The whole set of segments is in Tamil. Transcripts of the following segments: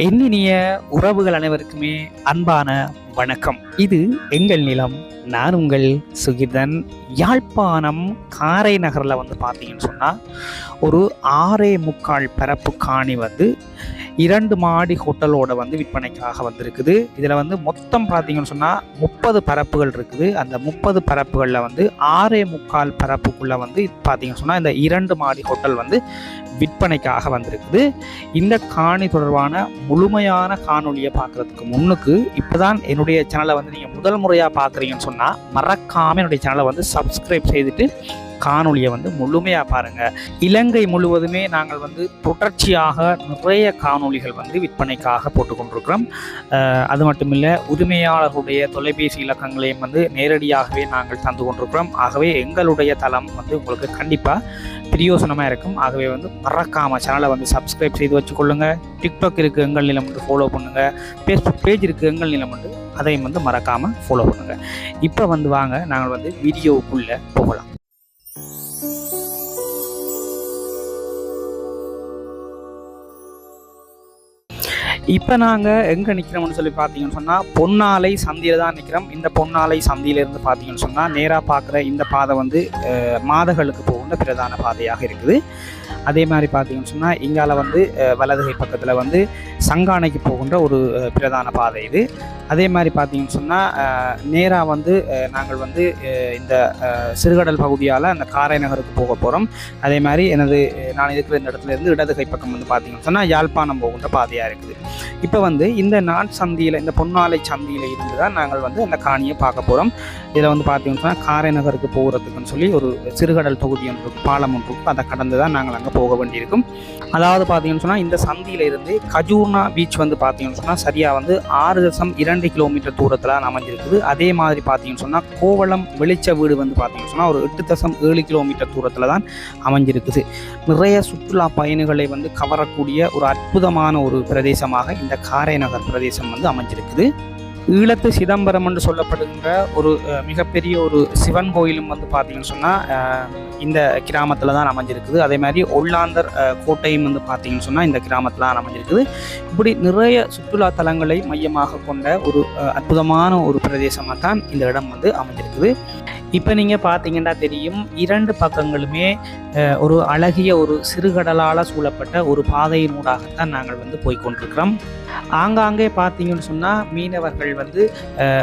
எண்ணினிய உறவுகள் அனைவருக்குமே அன்பான வணக்கம். இது எங்கள் நிலம். நான் உங்கள் சுகிர்தன். யாழ்ப்பாணம் காரை நகரில் பார்த்தீங்கன்னு சொன்னால் ஒரு 6.25 பரப்பு காணி 2 மாடி ஹோட்டலோட விற்பனைக்காக வந்திருக்குது. இதில் மொத்தம் பார்த்தீங்கன்னு சொன்னால் 30 பரப்புகள் இருக்குது. அந்த 30 பரப்புகளில் 6.25 பரப்புக்குள்ளே பார்த்தீங்கன்னு சொன்னால் இந்த 2 மாடி ஹோட்டல் விற்பனைக்காக வந்திருக்குது. இந்த காணி தொடர்பான முழுமையான காணொலியை பார்க்குறதுக்கு முன்னுக்கு இப்போ தான் என்னுடைய சேனலை நீங்கள் முதல் முறையாக பார்க்குறீங்கன்னு சொன்னால் மறக்காமல் என்னுடைய சேனலை சப்ஸ்கிரைப் செய்துட்டு காணொலியை முழுமையாக பாருங்கள். இலங்கை முழுவதுமே நாங்கள் தொடர்ச்சியாக நிறைய காணொலிகள் விற்பனைக்காக போட்டுக்கொண்டிருக்கிறோம். அது மட்டுமில்லை, உரிமையாளர்களுடைய தொலைபேசி இலக்கங்களையும் நேரடியாகவே நாங்கள் தந்து கொண்டிருக்கிறோம். ஆகவே எங்களுடைய தளம் உங்களுக்கு கண்டிப்பாக பிரயோசனமாக இருக்கும். ஆகவே மறக்காமல் சேனலை சப்ஸ்கிரைப் செய்து வச்சுக்கொள்ளுங்கள். டிக்டாக் இருக்குது, எங்கள் நிலம் ஃபாலோ பண்ணுங்கள். ஃபேஸ்புக் பேஜ் இருக்குது, எங்கள் நிலம் அதையும் மறக்காமல் ஃபாலோ பண்ணுங்கள். இப்போ வாங்க நாங்கள் வீடியோவுக்குள்ளே போகலாம். இப்போ நாங்கள் எங்கே நிற்கிறோம்னு சொல்லி பார்த்தீங்கன்னு சொன்னால் பொன்னாலை சந்தியில் தான் நிற்கிறோம். இந்த பொன்னாலை சந்தியிலேருந்து பார்த்தீங்கன்னு சொன்னால் நேராக பார்க்குற இந்த பாதை மாதகளுக்கு போகின்ற பிரதான பாதையாக இருக்குது. அதே மாதிரி பார்த்தீங்கன்னு சொன்னால் இங்கால வலதுகை பக்கத்தில் சங்கானைக்கு போகின்ற ஒரு பிரதான பாதை இது. அதே மாதிரி பார்த்தீங்கன்னு சொன்னால் நேராக நாங்கள் இந்த சிறுகடல் பகுதியால் அந்த காரை நகருக்கு போக போகிறோம். அதே மாதிரி நான் இருக்கிற இந்த இடத்துலேருந்து இடதுகை பக்கம் பார்த்தீங்கன்னு சொன்னால் யாழ்ப்பாணம் போகின்ற பாதையாக இருக்குது. இப்போ இந்த சந்தியில், இந்த பொன்னாலை சந்தியில் இருந்து தான் நாங்கள் அந்த காணியை பார்க்க போகிறோம். இதில் பார்த்தீங்கன்னு சொன்னால் காரை நகருக்கு போகிறதுக்குன்னு சொல்லி ஒரு சிறுகடல் தொகுதி ஒன்று இருக்கும், பாலம் ஒன்று இருக்கும். அதை கடந்து தான் நாங்கள் அங்கே போக வேண்டியிருக்கும். அதாவது பார்த்தீங்கன்னு சொன்னால் இந்த சந்தியில் இருந்து கஜூர்னா பீச் பார்த்தீங்கன்னு சொன்னால் சரியாக 6.2 கிலோமீட்டர் தூரத்தில் அமைஞ்சிருக்குது. அதே மாதிரி பார்த்தீங்கன்னு சொன்னால் கோவளம் வெளிச்ச வீடு பார்த்தீங்கன்னு சொன்னால் ஒரு 8.7 கிலோமீட்டர் தூரத்தில் தான் அமைஞ்சிருக்குது. நிறைய சுற்றுலா பயணிகளை கவரக்கூடிய ஒரு அற்புதமான ஒரு பிரதேசமாக இந்த காரை நகர் பிரதேசம் அமைஞ்சிருக்குது. ஈழத்து சிதம்பரம் என்று சொல்லப்படுகின்ற ஒரு மிகப்பெரிய ஒரு சிவன் கோயிலும் பார்த்தீங்கன்னு சொன்னால் இந்த கிராமத்தில் தான் அமைஞ்சிருக்குது. அதே மாதிரி ஒல்லாந்தர் கோட்டையும் பார்த்தீங்கன்னு சொன்னால் இந்த கிராமத்தில் தான் அமைஞ்சிருக்குது. இப்படி நிறைய சுற்றுலா தலங்களை மையமாக கொண்ட ஒரு அற்புதமான ஒரு பிரதேசமாக தான் இந்த இடம் அமைஞ்சிருக்குது. இப்போ நீங்கள் பார்த்தீங்கன்னா தெரியும், 2 பக்கங்களுமே ஒரு அழகிய ஒரு சிறுகடலால் சூழப்பட்ட ஒரு பாதையினூடாகத்தான் நாங்கள் போய்கொண்டிருக்கிறோம். ஆங்காங்கே பார்த்தீங்கன்னு சொன்னால் மீனவர்கள்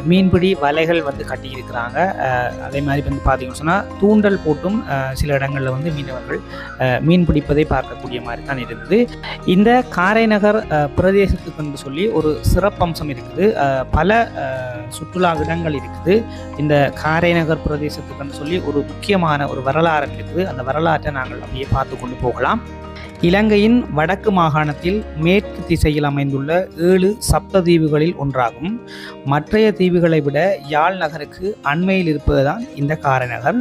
மீன்பிடி வலைகள் கட்டியிருக்கிறாங்க. அதே மாதிரி பார்த்தீங்கன்னு சொன்னால் தூண்டல் போட்டும் சில இடங்களில் மீனவர்கள் மீன் பிடிப்பதை பார்க்கக்கூடிய மாதிரி தான் இருந்தது. இந்த காரை நகர் பிரதேசத்துக்கு சொல்லி ஒரு சிறப்பம்சம் இருக்குது. பல சுற்றுலா இடங்கள் இருக்குது. இந்த காரை நகர் பிரதேசத்துக்கு சொல்லி ஒரு முக்கியமான ஒரு வரலாறு இருக்குது. அந்த வரலாற்றை நாங்கள் அப்படியே பார்த்து கொண்டு போகலாம். இலங்கையின் வடக்கு மாகாணத்தில் மேற்கு திசையில் அமைந்துள்ள 7 சப்ததீவுகளில் ஒன்றாகும். மற்றைய தீவுகளை விட யாழ் நகருக்கு அண்மையில் இருப்பதுதான் இந்த காரை நகர்.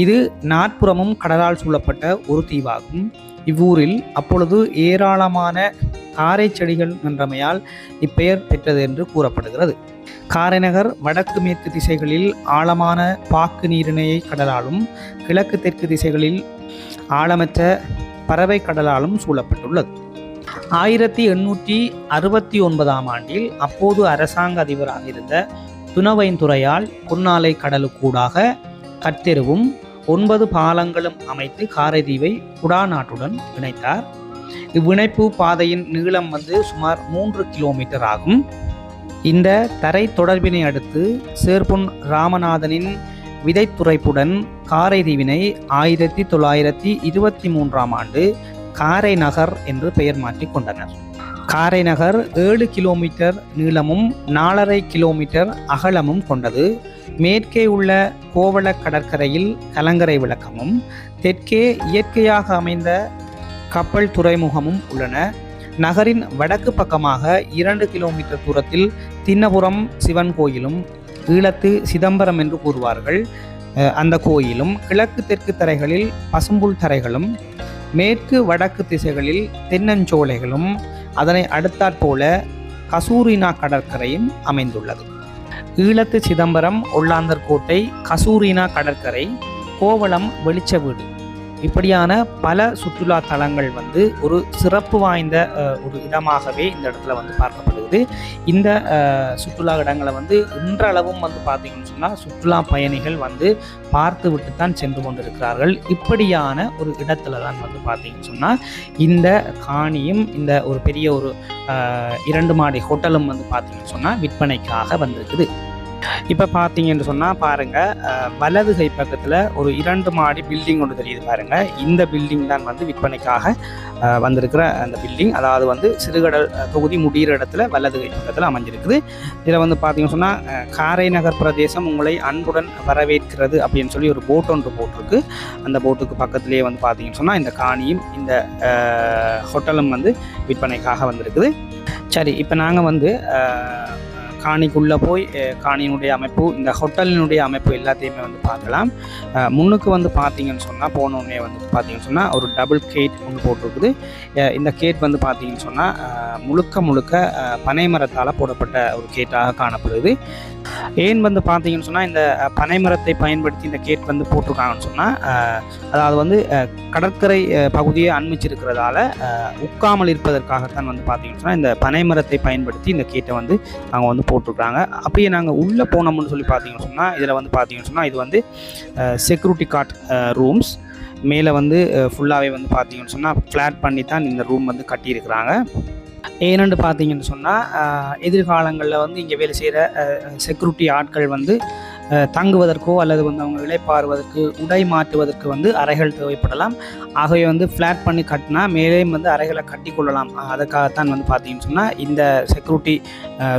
இது நாற்புறமும் கடலால் சூழப்பட்ட ஒரு தீவாகும். இவ்வூரில் அப்பொழுது ஏராளமான காரை செடிகள் நின்றமையால் இப்பெயர் பெற்றது என்று கூறப்படுகிறது. காரை நகர் வடக்கு மேற்கு திசைகளில் ஆழமான பாக்கு நீரிணையை கடலாலும் கிழக்கு தெற்கு திசைகளில் ஆழமற்ற பறவை கடலாலும் சூழப்பட்டுள்ளது. 1869ஆம் ஆண்டில் அப்போது அரசாங்க அதிபராக இருந்த துணவைந்துறையால் பொன்னாலை கடலுக்கூடாக கட்டெருவும் 9 பாலங்களும் அமைத்து காரைதீவை குடாநாட்டுடன் இணைத்தார். இவ்விணைப்பு பாதையின் நீளம் சுமார் 3 கிலோமீட்டர் ஆகும். இந்த தரை தொடர்பினை அடுத்து சேர்பொன் ராமநாதனின் விதைத்துறைப்புடன் காரைதீவினை 1923ஆம் ஆண்டு காரை நகர் என்று பெயர் மாற்றி கொண்டனர். காரை நகர் 7 கிலோமீட்டர் நீளமும் 4.5 கிலோமீட்டர் அகலமும் கொண்டது. மேற்கே உள்ள கோவள கடற்கரையில் கலங்கரை விளக்கமும் தெற்கே இயற்கையாக அமைந்த கப்பல் துறைமுகமும் உள்ளன. நகரின் வடக்கு பக்கமாக 2 கிலோமீட்டர் தூரத்தில் தின்னபுரம் சிவன் கோயிலும் ஈழத்து சிதம்பரம் என்று கூறுவார்கள் அந்த கோயிலும், கிழக்கு தெற்கு தரைகளில் பசும்புல் தரைகளும், மேற்கு வடக்கு திசைகளில் தென்னஞ்சோலைகளும், அதனை அடுத்தாற்போல கசூரினா கடற்கரையும் அமைந்துள்ளது. ஈழத்து சிதம்பரம், ஒல்லாந்தர் கோட்டை, கசூரினா கடற்கரை, கோவளம் வெளிச்ச வீடு இப்படியான பல சுற்றுலா தலங்கள் வந்து ஒரு சிறப்பு வாய்ந்த ஒரு இடமாகவே இந்த இடத்துல வந்து பார்க்கப்படுது. இந்த சுற்றுலா இடங்களை வந்து இன்றளவும் வந்து பார்த்தீங்கன்னு சொன்னால் சுற்றுலா பயணிகள் வந்து பார்த்து விட்டு தான் சென்று கொண்டிருக்கிறார்கள். இப்படியான ஒரு இடத்துல தான் வந்து பார்த்தீங்கன்னு சொன்னால் இந்த காணியும் இந்த ஒரு பெரிய ஒரு 2 மாடி ஹோட்டலும் வந்து பார்த்தீங்கன்னு சொன்னால் விற்பனைக்காக வந்திருக்குது. இப்போ பார்த்தீங்கன்னு சொன்னால் பாருங்கள், வலது கை பக்கத்தில் ஒரு 2 மாடி பில்டிங் ஒன்று தெரியுது பாருங்கள். இந்த பில்டிங் தான் வந்து விற்பனைக்காக வந்திருக்கிற அந்த பில்டிங். அதாவது வந்து சிறுகடல் தொகுதி முடிகிற இடத்துல வலது கை பக்கத்தில் அமைஞ்சிருக்குது. இதில் வந்து பார்த்தீங்கன்னு சொன்னால் காரை நகர் பிரதேசம் உங்களை அன்புடன் வரவேற்கிறது அப்படின்னு சொல்லி ஒரு போட் ஒன்று போட்டிருக்கு. அந்த போட்டுக்கு பக்கத்துலேயே வந்து பார்த்தீங்கன்னு சொன்னால் இந்த காணியும் இந்த ஹோட்டலும் வந்து விற்பனைக்காக வந்திருக்குது. சரி, இப்போ நாங்கள் வந்து காணிக்குள்ளே போய் காணியினுடைய அமைப்பு, இந்த ஹோட்டலினுடைய அமைப்பு எல்லாத்தையுமே வந்து பார்க்கலாம். முன்னுக்கு வந்து பார்த்தீங்கன்னு சொன்னால் போனோடனே வந்து பார்த்தீங்கன்னு சொன்னால் ஒரு டபுள் கேட் ஒன்று போட்டிருக்குது. இந்த கேட் வந்து பார்த்தீங்கன்னு சொன்னால் முழுக்க பனைமரத்தால் போடப்பட்ட ஒரு கேட்டாக காணப்படுது. ஏன் வந்து பார்த்தீங்கன்னு சொன்னால் இந்த பனைமரத்தை பயன்படுத்தி இந்த கேட் வந்து போட்டிருக்காங்கன்னு சொன்னால், அதாவது வந்து கடற்கரை பகுதியை அண்மிச்சிருக்கிறதால உட்காமல் இருப்பதற்காகத்தான் வந்து பார்த்தீங்கன்னு சொன்னால் இந்த பனைமரத்தை பயன்படுத்தி இந்த கேட்டை வந்து அவங்க வந்து போட்டிருக்காங்க. அப்படியே நாங்கள் உள்ளே போனோம்னு சொல்லி பார்த்தீங்கன்னு சொன்னால் இதில் வந்து பார்த்தீங்கன்னு சொன்னால் இது வந்து செக்யூரிட்டி கார்ட் ரூம்ஸ். மேலே வந்து ஃபுல்லாகவே வந்து பார்த்தீங்கன்னு சொன்னால் ஃப்ளாட் பண்ணி தான் இந்த ரூம் வந்து கட்டியிருக்கிறாங்க. ஏனென்று பார்த்தீங்கன்னு சொன்னால் எதிர்காலங்களில் வந்து இங்கே வேலை செய்கிற செக்யூரிட்டி ஆட்கள் வந்து தங்குவதற்கோ அல்லது வந்து அவங்க இளைப்பாறுவதற்கு உடை மாற்றுவதற்கு வந்து அறைகள் தேவைப்படலாம். ஆகவே வந்து ஃப்ளாட் பண்ணி கட்டினா மேலேயும் வந்து அறைகளை கட்டி கொள்ளலாம். அதுக்காகத்தான் வந்து பார்த்தீங்கன்னு சொன்னால் இந்த செக்யூரிட்டி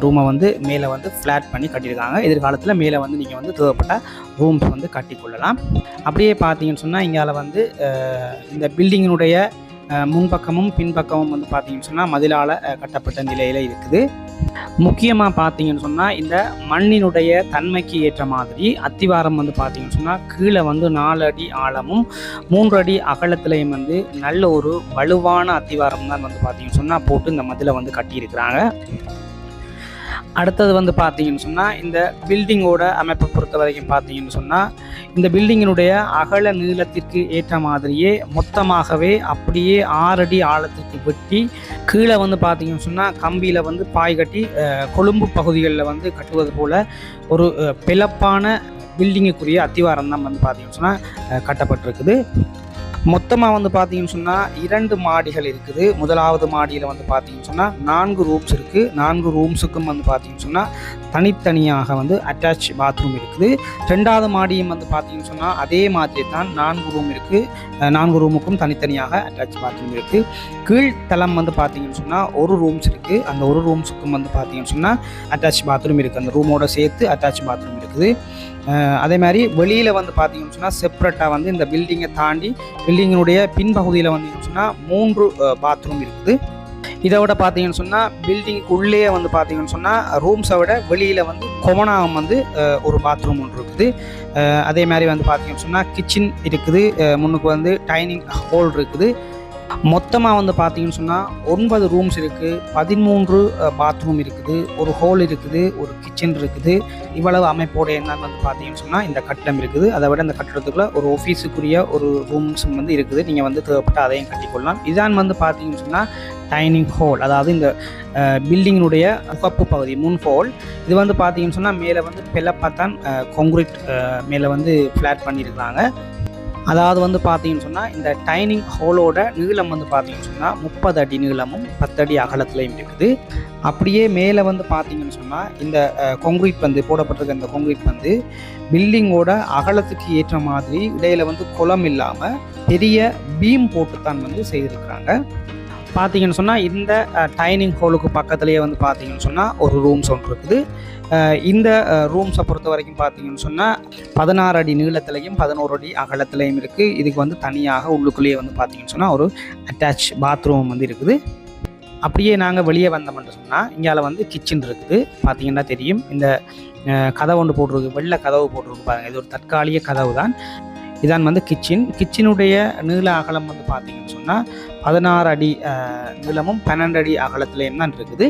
ரூமை வந்து மேலே வந்து ஃப்ளாட் பண்ணி கட்டியிருக்காங்க. எதிர்காலத்தில் மேலே வந்து நீங்கள் வந்து தேவைப்பட்ட ரூம்ஸ் வந்து கட்டி கொள்ளலாம். அப்படியே பார்த்தீங்கன்னு சொன்னால் இங்கால வந்து இந்த பில்டிங்கினுடைய முன்பக்கமும் பின்பக்கமும் வந்து பார்த்தீங்கன்னு சொன்னால் மதிலால் கட்டப்பட்ட நிலையில் இருக்குது. முக்கியமாக பார்த்தீங்கன்னு சொன்னால் இந்த மண்ணினுடைய தன்மைக்கு ஏற்ற மாதிரி அத்திவாரம் வந்து பார்த்தீங்கன்னு சொன்னால் கீழே வந்து 4 அடி ஆழமும் 3 அடி அகலத்திலையும் வந்து நல்ல ஒரு வலுவான அத்திவாரம் தான் வந்து பார்த்தீங்கன்னு சொன்னால் போட்டு இந்த மதிலை வந்து கட்டியிருக்கிறாங்க. அடுத்தது வந்து பார்த்தீங்கன்னு சொன்னால் இந்த பில்டிங்கோட அமைப்பை பொறுத்த வரைக்கும் பார்த்தீங்கன்னு சொன்னால் இந்த பில்டிங்கினுடைய அகல நீளத்திற்கு ஏற்ற மாதிரியே மொத்தமாகவே அப்படியே 6 அடி ஆழத்திற்கு வெட்டி கீழே வந்து பார்த்தீங்கன்னு சொன்னால் கம்பியில் வந்து பாய் கட்டி கொழும்பு பகுதிகளில் வந்து கட்டுவது போல் ஒரு பிளப்பான பில்டிங்குக்குரிய அத்திவாரம் தான் வந்து பார்த்தீங்கன்னு சொன்னால் கட்டப்பட்டிருக்குது. மொத்தமாக வந்து பார்த்தீங்கன்னு சொன்னால் 2 மாடிகள் இருக்குது. முதலாவது மாடியில் வந்து பார்த்தீங்கன்னு சொன்னால் 4 ரூம்ஸ் இருக்குது. 4 ரூம்ஸுக்கும் வந்து பார்த்தீங்கன்னு சொன்னால் தனித்தனியாக வந்து அட்டாச் பாத்ரூம் இருக்குது. 2வது மாடியும் வந்து பார்த்தீங்கன்னு சொன்னால் அதே மாதிரி தான் 4 ரூம் இருக்குது. 4 ரூமுக்கும் தனித்தனியாக அட்டாச் பாத்ரூம் இருக்குது. கீழ்த்தளம் வந்து பார்த்தீங்கன்னு சொன்னால் ஒரு ரூம்ஸ் இருக்குது. அந்த ஒரு ரூம்ஸுக்கும் வந்து பார்த்தீங்கன்னு சொன்னால் அட்டாச் பாத்ரூம் இருக்குது. அந்த ரூமோட சேர்த்து அட்டாச் பாத்ரூம் இருக்குது. அதே மாதிரி வெளியில் வந்து பார்த்தீங்கன்னு சொன்னால் செப்ரேட்டாக வந்து இந்த பில்டிங்கை தாண்டி பில்டிங்கினுடைய பின்பகுதியில் வந்து சொன்னால் 3 பாத்ரூம் இருக்குது. இதை விட பார்த்தீங்கன்னு சொன்னால் பில்டிங்குள்ளேயே வந்து பார்த்தீங்கன்னு சொன்னால் ரூம்ஸை விட வெளியில் வந்து கொமனாகம் வந்து ஒரு பாத்ரூம் ஒன்று இருக்குது. அதே மாதிரி வந்து பார்த்தீங்கன்னு சொன்னால் கிச்சன் இருக்குது. முன்னுக்கு வந்து டைனிங் ஹால் இருக்குது. மொத்தமாக வந்து பார்த்தீங்கன்னு சொன்னால் 9 ரூம்ஸ் இருக்குது, 13 பாத்ரூம் இருக்குது, ஒரு ஹால் இருக்குது, ஒரு கிச்சன் இருக்குது. இவ்வளவு அமைப்போட என்னன்னு வந்து பார்த்தீங்கன்னு சொன்னால் இந்த கட்டடம் இருக்குது. அதை விட இந்த கட்டடத்துக்குள்ள ஒரு ஆஃபீஸுக்குரிய ஒரு ரூம்ஸும் வந்து இருக்குது. நீங்கள் வந்து தேவைப்பட்ட அதையும் கட்டிக்கொள்ளலாம். இதான் வந்து பார்த்தீங்கன்னு சொன்னால் டைனிங் ஹால், அதாவது இந்த பில்டிங்கினுடைய முகப்பு பகுதி முன் ஹால். இது வந்து பார்த்தீங்கன்னு சொன்னால் மேலே வந்து பெல்லப்பாத்தான் கான்கிரீட் மேலே வந்து ஃப்ளாட் பண்ணியிருக்கிறாங்க. அதாவது வந்து பார்த்தீங்கன்னு சொன்னால் இந்த டைனிங் ஹாலோட நீளம் வந்து பார்த்தீங்கன்னு சொன்னால் 30 அடி நீளமும் 10 அடி அகலத்துலையும் இருக்குது. அப்படியே மேலே வந்து பார்த்தீங்கன்னு சொன்னால் இந்த கான்கிரீட் வந்து போடப்பட்டிருக்க இந்த கான்கிரீட் வந்து பில்டிங்கோட அகலத்துக்கு ஏற்ற மாதிரி இடையில வந்து குளம் இல்லாமல் பெரிய பீம் போட்டு தான் வந்து செய்திருக்கிறாங்க. பார்த்தீங்கன்னு சொன்னால் இந்த டைனிங் ஹாலுக்கு பக்கத்துலேயே வந்து பார்த்தீங்கன்னு சொன்னால் ஒரு ரூம்ஸ் ஒன்று இருக்குது. இந்த ரூம்ஸை பொறுத்த வரைக்கும் பார்த்தீங்கன்னு சொன்னால் 16 அடி நீளத்துலையும் 11 அடி அகலத்துலையும் இருக்குது. இதுக்கு வந்து தனியாக உள்ளுக்குள்ளேயே வந்து பார்த்தீங்கன்னு சொன்னால் ஒரு அட்டாச் பாத்ரூம் வந்து இருக்குது. அப்படியே நாங்கள் வெளியே வந்தோம்னு சொன்னால் இங்கால வந்து கிச்சன் இருக்குது. பார்த்தீங்கன்னா தெரியும், இந்த கதவு ஒன்று போட்டிருக்கு, வெள்ளை கதவு போட்டிருக்கு பாருங்கள். இது ஒரு தற்காலிக கதவு தான். இதான் வந்து கிச்சனுடைய நீள அகலம் வந்து பார்த்தீங்கன்னு சொன்னால் 16 அடி நீளமும் 12 அடி அகலத்துலேயும் தான் இருக்குது.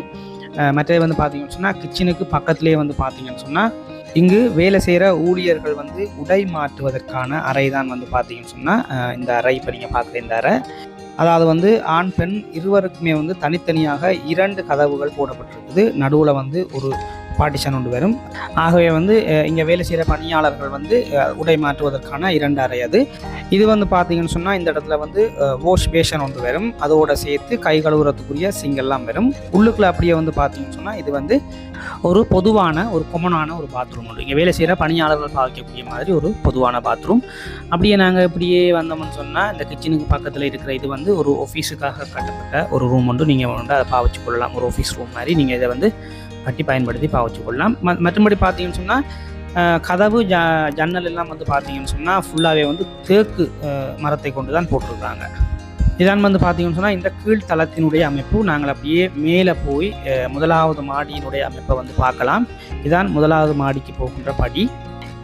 மற்றது வந்து பார்த்தீங்கன்னு சொன்னால் கிச்சனுக்கு பக்கத்துலேயே வந்து பார்த்தீங்கன்னு சொன்னால் இங்கு வேலை செய்கிற ஊழியர்கள் வந்து உடை மாற்றுவதற்கான அறை தான் வந்து பார்த்தீங்கன்னு சொன்னால் இந்த அறை இப்போ நீங்கள் பார்க்குற இந்த அறை. அதாவது வந்து ஆண் பெண் இருவருக்குமே வந்து தனித்தனியாக 2 கதவுகள் போடப்பட்டிருக்குது. நடுவில் வந்து ஒரு பார்ட்டிஷன் ஒன்று வரும். ஆகவே வந்து இங்கே வேலை செய்கிற பணியாளர்கள் வந்து உடை மாற்றுவதற்கான 2 அறை அது. இது வந்து பார்த்தீங்கன்னு சொன்னால் இந்த இடத்துல வந்து வாஷ் பேஷன் ஒன்று வரும். அதோடு சேர்த்து கை கழுவுறதுக்குரிய சிங்கெல்லாம் வரும். உள்ளுக்குள்ளே அப்படியே வந்து பார்த்தீங்கன்னு சொன்னால் இது வந்து ஒரு பொதுவான ஒரு கொமனான ஒரு பாத்ரூம் உண்டு. இங்கே வேலை செய்கிற பணியாளர்கள் பாவிக்கக்கூடிய மாதிரி ஒரு பொதுவான பாத்ரூம். அப்படியே நாங்கள் இப்படியே வந்தோம்னு சொன்னால் இந்த கிச்சனுக்கு பக்கத்தில் இருக்கிற இது வந்து ஒரு ஆஃபீஸுக்காக கட்டப்பட்ட ஒரு ரூம் உண்டு. நீங்கள் வந்து அதை பாவிச்சு கொள்ளலாம். ஒரு ஆஃபீஸ் ரூம் மாதிரி நீங்கள் இதை வந்து கட்டி பயன்படுத்தி பாவிச்சு கொள்ளலாம். மற்றபடி பார்த்தீங்கன்னு சொன்னால் கதவு ஜன்னல் எல்லாம் வந்து பார்த்தீங்கன்னு சொன்னால் ஃபுல்லாகவே வந்து தேக்கு மரத்தை கொண்டு தான் போட்டிருக்காங்க. இதான் வந்து பார்த்தீங்கன்னு சொன்னால் இந்த கீழ்த்தளத்தினுடைய அமைப்பு. நாங்கள் அப்படியே மேலே போய் முதலாவது மாடியினுடைய அமைப்பை வந்து பார்க்கலாம். இதான் முதலாவது மாடிக்கு போகின்ற படி.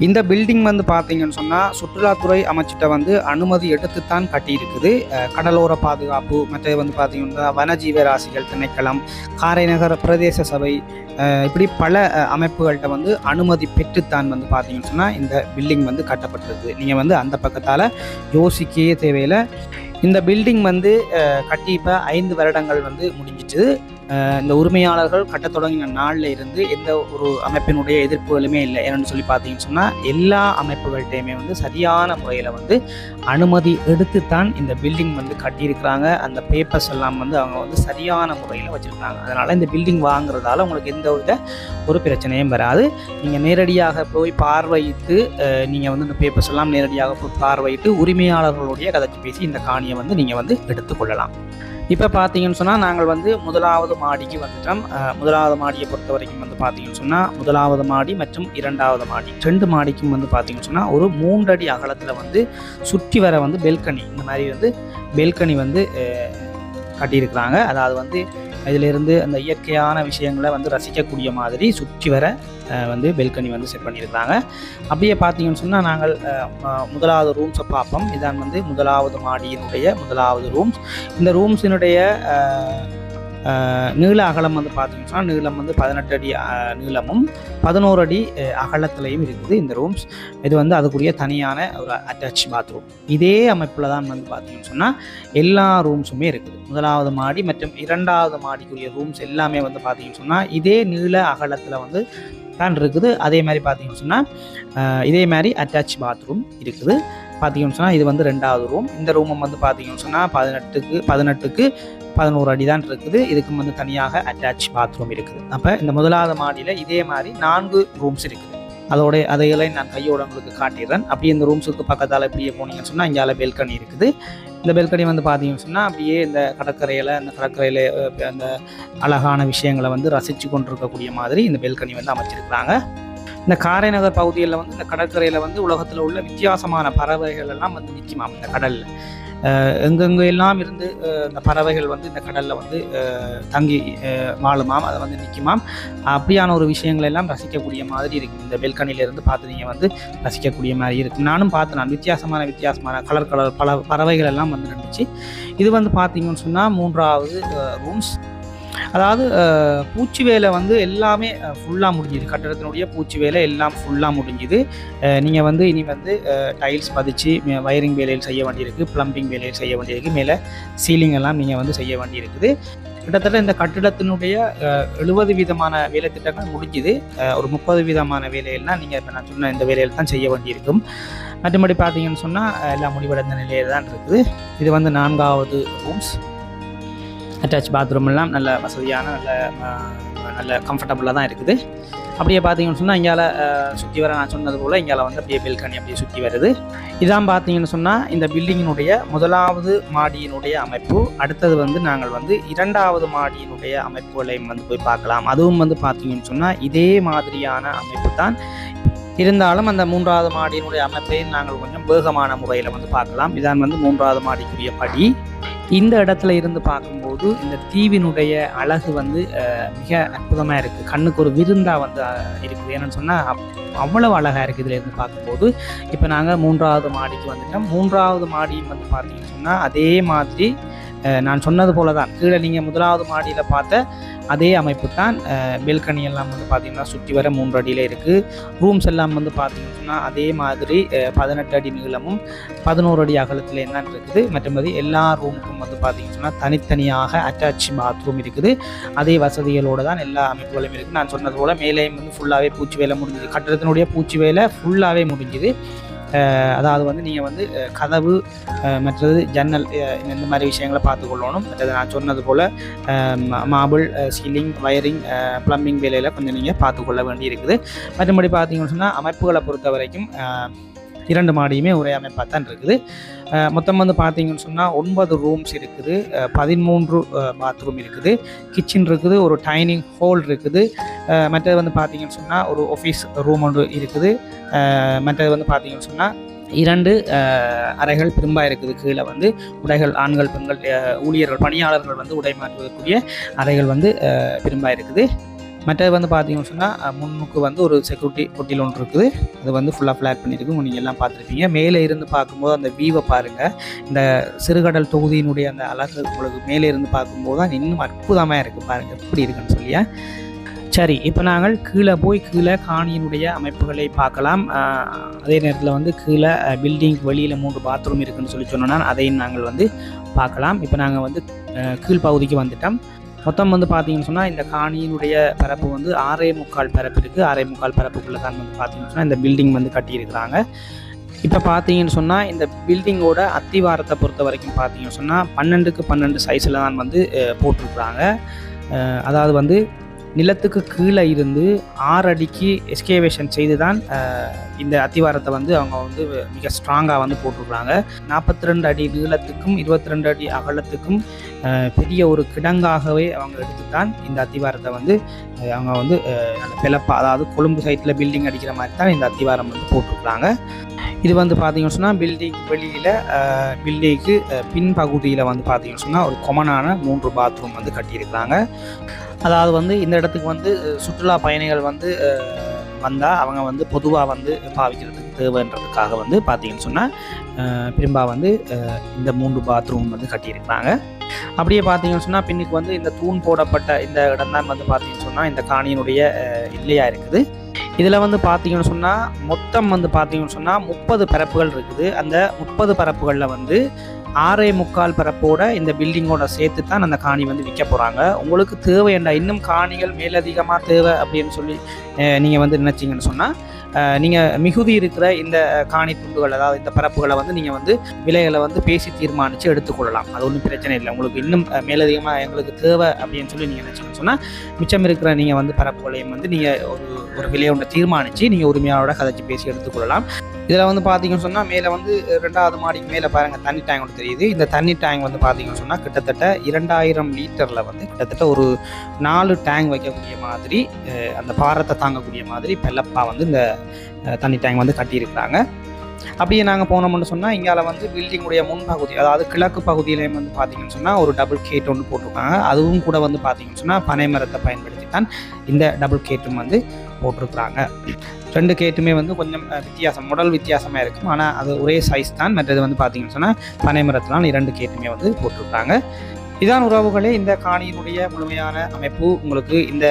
இந்த பில்டிங் வந்து பார்த்தீங்கன்னு சொன்னால் சுற்றுலாத்துறை அமைச்சிட்ட வந்து அனுமதி எடுத்துத்தான் கட்டியிருக்குது. கடலோர பாதுகாப்பு, மற்றது வந்து பார்த்தீங்கன்னா வனஜீவராசிகள் திணைக்களம், காரைநகர பிரதேச சபை, இப்படி பல அமைப்புகள்கிட்ட வந்து அனுமதி பெற்றுத்தான் வந்து பார்த்தீங்கன்னு சொன்னால் இந்த பில்டிங் வந்து கட்டப்பட்டிருக்கு. நீங்கள் வந்து அந்த பக்கத்தால் யோசிக்கவே தேவையில்லை. இந்த பில்டிங் வந்து கட்டி இப்போ 5 வருடங்கள் வந்து முடிஞ்சிச்சு. இந்த உரிமையாளர்கள் கட்ட தொடங்கின நாளில் இருந்து எந்த ஒரு அமைப்பினுடைய எதிர்ப்புகளுமே இல்லை. ஏன்னு சொல்லி பார்த்தீங்கன்னு சொன்னால் எல்லா அமைப்புகள்கிட்டையுமே வந்து சரியான முறையில் வந்து அனுமதி எடுத்துத்தான் இந்த பில்டிங் வந்து கட்டியிருக்கிறாங்க. அந்த பேப்பர்ஸ் எல்லாம் வந்து அவங்க வந்து சரியான முறையில் வச்சுருக்காங்க. அதனால் இந்த பில்டிங் வாங்குறதால உங்களுக்கு எந்த ஒரு பிரச்சனையும் வராது. நீங்கள் நேரடியாக போய் பார்வையிட்டு நீங்கள் வந்து இந்த பேப்பர்ஸ் எல்லாம் நேரடியாக போய் பார்வையிட்டு உரிமையாளர்களுடைய கதைச்சி பேசி இந்த காணியை வந்து நீங்கள் வந்து எடுத்துக்கொள்ளலாம். இப்போ பார்த்தீங்கன்னு சொன்னால் நாங்கள் வந்து முதலாவது மாடிக்கு வந்துட்டோம். முதலாவது மாடியை பொறுத்த வரைக்கும் வந்து பார்த்தீங்கன்னு சொன்னால் முதலாவது மாடி மற்றும் 2வது மாடி 2 மாடிக்கும் வந்து பார்த்தீங்கன்னு சொன்னால் ஒரு 3 அடி அகலத்தில் வந்து சுற்றி வர வந்து பெல்கனி, இந்த மாதிரி வந்து பெல்கனி வந்து கட்டியிருக்கிறாங்க. அதாவது வந்து இதிலிருந்து அந்த இயற்கையான விஷயங்களை வந்து ரசிக்கக்கூடிய மாதிரி சுற்றி வர வந்து பெல்கனி வந்து செட் பண்ணியிருக்கிறாங்க. அப்படியே பார்த்தீங்கன்னு சொன்னால் நாங்கள் முதலாவது ரூம்ஸை பார்ப்போம். இதான் வந்து முதலாவது மாடியினுடைய முதலாவது ரூம்ஸ். இந்த ரூம்ஸினுடைய நீள அகலம் வந்து பார்த்தீங்கன்னு சொன்னால் நீளம் வந்து 18 அடி நீளமும் 11 அடி அகலத்திலையும் இருக்குது இந்த ரூம்ஸ். இது வந்து அதுக்குரிய தனியான ஒரு அட்டாச் பாத்ரூம். இதே அமைப்பில் தான் வந்து பார்த்தீங்கன்னு சொன்னால் எல்லா ரூம்ஸுமே இருக்குது. முதலாவது மாடி மற்றும் 2வது மாடிக்குரிய ரூம்ஸ் எல்லாமே வந்து பார்த்தீங்கன்னு சொன்னால் இதே நீள அகலத்தில் வந்து தான் இருக்குது. அதே மாதிரி பார்த்தீங்கன்னு சொன்னால் இதே மாதிரி அட்டாச் பாத்ரூம் இருக்குது. பார்த்தீங்கன்னு சொன்னால் இது வந்து 2வது ரூம். இந்த ரூமும் வந்து பார்த்தீங்கன்னு சொன்னால் 18க்கு 11 அடி தான் இருக்குது. இதுக்கு வந்து தனியாக அட்டாச் பாத்ரூம் இருக்குது. அப்போ இந்த முதலாவது மாடியில் இதே மாதிரி 4 ரூம்ஸ் இருக்குது. அதையெல்லாம் நான் கையோட உங்களுக்கு காட்டிடுறேன். அப்படியே இந்த ரூம்ஸுக்கு பக்கத்தால் இப்படியே போனீங்கன்னு சொன்னால் இங்கே பெல்கனி இருக்குது. இந்த பெல்கனி வந்து பார்த்தீங்கன்னு சொன்னால் அப்படியே இந்த கடற்கரையில் அந்த அழகான விஷயங்களை வந்து ரசித்து கொண்டிருக்கக்கூடிய மாதிரி இந்த பெல்கனி வந்து அமைச்சிருக்கிறாங்க. இந்த காரைநகர் பகுதியில் வந்து இந்த கடற்கரையில் வந்து உலகத்தில் உள்ள வித்தியாசமான பறவைகள் எல்லாம் வந்து நிற்குமாம். இந்த கடலில் எங்கெங்கே எல்லாம் இருந்து இந்த பறவைகள் வந்து இந்த கடலில் வந்து தங்கி வாழுமாம், அதை வந்து நிற்குமாம். அப்படியான ஒரு விஷயங்கள் எல்லாம் ரசிக்கக்கூடிய மாதிரி இருக்குது. இந்த பெல்கனிலேருந்து பார்த்து நீங்கள் வந்து ரசிக்கக்கூடிய மாதிரி இருக்குது. நானும் பார்த்தேன். நான் வித்தியாசமான கலர் பல பறவைகள் எல்லாம் வந்து இருந்துச்சு. இது வந்து பார்த்தீங்கன்னு சொன்னால் 3வது ரூம்ஸ். அதாவது பூச்சி வேலை வந்து எல்லாமே ஃபுல்லாக முடிஞ்சுது. கட்டடத்தினுடைய பூச்சி வேலை எல்லாம் ஃபுல்லாக முடிஞ்சுது. நீங்கள் வந்து இனி வந்து டைல்ஸ் பதிச்சு வயரிங் வேலையில் செய்ய வேண்டியிருக்கு, ப்ளம்பிங் வேலையில் செய்ய வேண்டியிருக்கு, மேலே சீலிங் எல்லாம் நீங்கள் வந்து செய்ய வேண்டியிருக்குது. கிட்டத்தட்ட இந்த கட்டிடத்தினுடைய 70 விதமான வேலை திட்டங்கள் முடிஞ்சுது. ஒரு 30 விதமான வேலையெல்லாம் நீங்கள் இப்போ நான் சொன்ன இந்த வேலையில் தான் செய்ய வேண்டியிருக்கும். மற்றபடி பார்த்தீங்கன்னு சொன்னால் எல்லாம் முடிவடைந்த நிலையில் தான் இருக்குது. இது வந்து 4வது ரூம்ஸ். அட்டாச் பாத்ரூம் எல்லாம் நல்ல வசதியான நல்ல கம்ஃபர்டபுளாக தான் இருக்குது. அப்படியே பார்த்தீங்கன்னு சொன்னால் இங்கால சுற்றி வர நான் சொன்னது போல் இங்கால வந்து அப்படியே பெல்கனி அப்படியே சுற்றி வருது. இதான் பார்த்தீங்கன்னு சொன்னால் இந்த பில்டிங்கினுடைய முதலாவது மாடியினுடைய அமைப்பு. அடுத்தது வந்து நாங்கள் வந்து 2வது மாடியினுடைய அமைப்புகளையும் வந்து போய் பார்க்கலாம். அதுவும் வந்து பார்த்தீங்கன்னு சொன்னால் இதே மாதிரியான அமைப்பு தான் இருந்தாலும் அந்த 3வது மாடியினுடைய அமைப்பையும் நாங்கள் கொஞ்சம் வேகமான முறையில் வந்து பார்க்கலாம். இதான் வந்து 3வது மாடிக்குரிய படி. இந்த இடத்துல இருந்து பார்க்கும்போது இந்த தீவினுடைய அழகு வந்து மிக அற்புதமாக இருக்குது. கண்ணுக்கு ஒரு விருந்தாக வந்து இருக்குது. ஏன்னு சொன்னால் அவ்வளவு அழகாக இருக்குது இதில் இருந்து பார்க்கும்போது. இப்போ நாங்கள் 3வது மாடிக்கு வந்துட்டோம். 3வது மாடியும் வந்து பார்த்தீங்கன்னு சொன்னால் அதே மாதிரி நான் சொன்னது போல தான் கீழே நீங்கள் முதலாவது மாடியில் பார்த்த அதே அமைப்பு தான். பெல்கனி எல்லாம் வந்து பார்த்திங்கன்னா சுற்றி வர 3 அடியில் இருக்குது. ரூம்ஸ் எல்லாம் வந்து பார்த்திங்கன்னா அதே மாதிரி 18 அடி நீளமும் 11 அடி அகலத்தில் என்னன்னு இருக்குது. மற்றபடி எல்லா ரூமுக்கும் வந்து பார்த்திங்கன்னா தனித்தனியாக அட்டாச் பாத்ரூம் இருக்குது. அதே வசதிகளோடு தான் எல்லா அமைப்புகளும் இருக்குது. நான் சொன்னது போல் மேலேயும் வந்து ஃபுல்லாகவே பூச்சி வேலை முடிஞ்சுது. கட்டடத்தினுடைய பூச்சி வேலை ஃபுல்லாகவே முடிஞ்சுது. அதாவது வந்து நீங்கள் வந்து கதவு மற்றது ஜன்னல் இந்த மாதிரி விஷயங்களை பார்த்துக்கொள்ளணும். மற்றது நான் சொன்னது போல் மார்பிள் சீலிங் வயரிங் ப்ளம்பிங் வேலையில் கொஞ்சம் நீங்கள் பார்த்துக்கொள்ள வேண்டி இருக்குது. மற்றபடி பார்த்தீங்கன்னு சொன்னால் அமைப்புகளை பொறுத்த வரைக்கும் 2 மாடியுமே ஒரே அமைப்பாக தான் இருக்குது. மொத்தம் வந்து பார்த்தீங்கன்னு சொன்னால் 9 ரூம்ஸ் இருக்குது, 13 பாத்ரூம் இருக்குது, கிச்சன் இருக்குது, ஒரு டைனிங் ஹால் இருக்குது. மற்றது வந்து பார்த்தீங்கன்னு சொன்னால் ஒரு ஆஃபீஸ் ரூம் ஒன்று இருக்குது. மற்றது வந்து பார்த்தீங்கன்னு சொன்னால் 2 அறைகள் பெரும்பாக இருக்குது. கீழே வந்து உடைகள் ஆண்கள் பெண்கள் ஊழியர்கள் பணியாளர்கள் வந்து உடை மாற்றுவதற்குரிய அறைகள் வந்து பெரும்பாக இருக்குது. மற்றது வந்து பார்த்தீங்கன்னு சொன்னால் முன்னுக்கு வந்து ஒரு செக்யூரிட்டி பொட்டியில் ஒன்று இருக்குது. அது வந்து ஃபுல்லாக ஃப்ளாட் பண்ணியிருக்கு. நீங்கள் எல்லாம் பார்த்துருப்பீங்க. மேலே இருந்து பார்க்கும்போது அந்த வியூவை பாருங்கள். இந்த சிறுகடல் தொகுதியினுடைய அந்த அழகு உங்களுக்கு மேலே இருந்து பார்க்கும்போது தான் இன்னும் அற்புதமாக இருக்குது. பாருங்கள் எப்படி இருக்குன்னு சொல்லியா. சரி, இப்போ நாங்கள் கீழே காணியினுடைய அமைப்புகளை பார்க்கலாம். அதே நேரத்தில் வந்து கீழே பில்டிங் வெளியில் 3 பாத்ரூம் இருக்குதுன்னு சொல்லி சொன்னோன்னா அதையும் நாங்கள் வந்து பார்க்கலாம். இப்போ நாங்கள் வந்து கீழ்ப்பகுதிக்கு வந்துட்டோம். மொத்தம் வந்து பார்த்தீங்கன்னு சொன்னால் இந்த காணியினுடைய பரப்பு வந்து 6.25 பரப்பு இருக்குது. 6.25 பரப்புக்குள்ளே தான் வந்து பார்த்தீங்கன்னு சொன்னால் இந்த பில்டிங் வந்து கட்டியிருக்கிறாங்க. இப்போ பார்த்தீங்கன்னு சொன்னால் இந்த பில்டிங்கோட அத்திவாரத்தை பொறுத்த வரைக்கும் பார்த்தீங்கன்னு சொன்னால் 12க்கு 12 சைஸில் தான் வந்து போட்டிருக்கிறாங்க. அதாவது வந்து நிலத்துக்கு கீழே இருந்து 6 அடிக்கு எஸ்கேவேஷன் செய்து தான் இந்த அத்திவாரத்தை வந்து அவங்க வந்து மிக ஸ்ட்ராங்காக வந்து போட்டிருக்கிறாங்க. 42 அடி நீளத்துக்கும் 22 அடி அகலத்துக்கும் பெரிய ஒரு கிடங்காகவே அவங்க எடுத்து தான் இந்த அத்திவாரத்தை வந்து அவங்க வந்து பிளப்பா, அதாவது கொழும்பு சைட்டில் பில்டிங் அடிக்கிற மாதிரி தான் இந்த அத்திவாரம் வந்து போட்டிருக்கிறாங்க. இது வந்து பார்த்தீங்கன்னு சொன்னால் பில்டிங் வெளியில் பில்டிங்க்கு பின்பகுதியில் வந்து பார்த்தீங்கன்னு சொன்னால் ஒரு கொமனான 3 பாத்ரூம் வந்து கட்டியிருக்கிறாங்க. அதாவது வந்து இந்த இடத்துக்கு வந்து சுற்றுலா பயணிகள் வந்து வந்தால் அவங்க வந்து பொதுவாக வந்து பாவிக்கிறதுக்கு தேவைன்றதுக்காக வந்து பார்த்தீங்கன்னு சொன்னால் பெரும்பாலும் வந்து இந்த 3 பாத்ரூம் வந்து கட்டியிருக்கிறாங்க. அப்படியே பார்த்தீங்கன்னு சொன்னால் பின்னுக்கு வந்து இந்த தூண் போடப்பட்ட இந்த இடம் தான் வந்து பார்த்தீங்கன்னு சொன்னால் இந்த காணியினுடைய இல்லையாக இருக்குது. இதில் வந்து பார்த்தீங்கன்னு சொன்னால் மொத்தம் வந்து பார்த்தீங்கன்னு சொன்னால் 30 பரப்புகள் இருக்குது. அந்த 30 பரப்புகளில் வந்து 6.25 பரப்போட இந்த பில்டிங்கோட சேர்த்து தான் அந்த காணி வந்து விற்க போகிறாங்க. உங்களுக்கு தேவையண்டா இன்னும் காணிகள் மேலதிகமாக தேவை அப்படின்னு சொல்லி நீங்கள் வந்து நினச்சிங்கன்னு சொன்னால் நீங்கள் மிகுதி இருக்கிற இந்த காணி துண்டுகள், அதாவது இந்த பரப்புகளை வந்து நீங்கள் வந்து விலைகளை வந்து பேசி தீர்மானித்து எடுத்துக்கொள்ளலாம். அது ஒன்றும் பிரச்சனை இல்லை. உங்களுக்கு இன்னும் மேலதிகமாக எங்களுக்கு தேவை அப்படின்னு சொல்லி நீங்கள் நினச்சிங்கன்னு சொன்னால் மிச்சம் இருக்கிற நீங்கள் வந்து பரப்புகளையும் வந்து நீங்கள் ஒரு விலையை ஒன்று தீர்மானித்து நீங்கள் உரிமையாளரோட கதைச்சி பேசி எடுத்துக்கொள்ளலாம். இதில் வந்து பார்த்தீங்கன்னு சொன்னால் மேலே வந்து 2வது மாடிக்கு மேலே பாருங்கள் தண்ணி டேங்க் ஒன்று தெரியுது. இந்த தண்ணி டேங்க் வந்து பார்த்தீங்கன்னு சொன்னால் கிட்டத்தட்ட 2000 லிட்டரில் வந்து கிட்டத்தட்ட ஒரு 4 டேங்க் வைக்கக்கூடிய மாதிரி அந்த பாரத்தை தாங்கக்கூடிய மாதிரி பெல்லப்பா வந்து இந்த தண்ணி டேங்க் வந்து கட்டியிருக்கிறாங்க. அப்படியே நாங்கள் போனோம்னு சொன்னால் இங்கால வந்து பில்டிங்குடைய முன்பகுதி, அதாவது கிழக்கு பகுதியிலேயும் வந்து பார்த்தீங்கன்னு சொன்னால் ஒரு டபுள் கேட் ஒன்று போட்டிருக்காங்க. அதுவும் கூட வந்து பார்த்தீங்கன்னு சொன்னால் பனை மரத்தை பயன்படுத்தி தான் இந்த டபுள் கேட்டும் வந்து போட்டிருக்கிறாங்க. 2 கேட்டுமே வந்து கொஞ்சம் மாடல் வித்தியாசமாக இருக்கும். ஆனால் அது ஒரே சைஸ் தான். மற்றது வந்து பார்த்தீங்கன்னு சொன்னால் பனை மரத்தினால் 2 கேட்டுமே வந்து போட்டிருக்காங்க. இதான் உறவுகளே இந்த காணியினுடைய முழுமையான அமைப்பு. உங்களுக்கு இந்த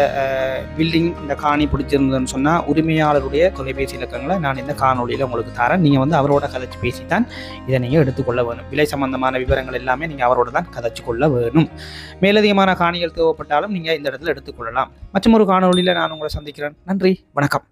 பில்டிங் இந்த காணி பிடிச்சிருந்ததுன்னு சொன்னால் உரிமையாளருடைய தொலைபேசி இலக்கங்களை நான் இந்த காணொலியில் உங்களுக்கு தரேன். நீங்கள் வந்து அவரோட கதைச்சி பேசித்தான் இதை நீங்கள் எடுத்துக்கொள்ள வேணும். விலை சம்பந்தமான விவரங்கள் எல்லாமே நீங்கள் அவரோட தான் கதைச்சி கொள்ள வேணும். மேலதிகமான காணிகள் தேவைப்பட்டாலும் நீங்கள் இந்த இடத்துல எடுத்துக்கொள்ளலாம். மற்றும் ஒரு காணொலியில் நான் உங்களை சந்திக்கிறேன். நன்றி, வணக்கம்.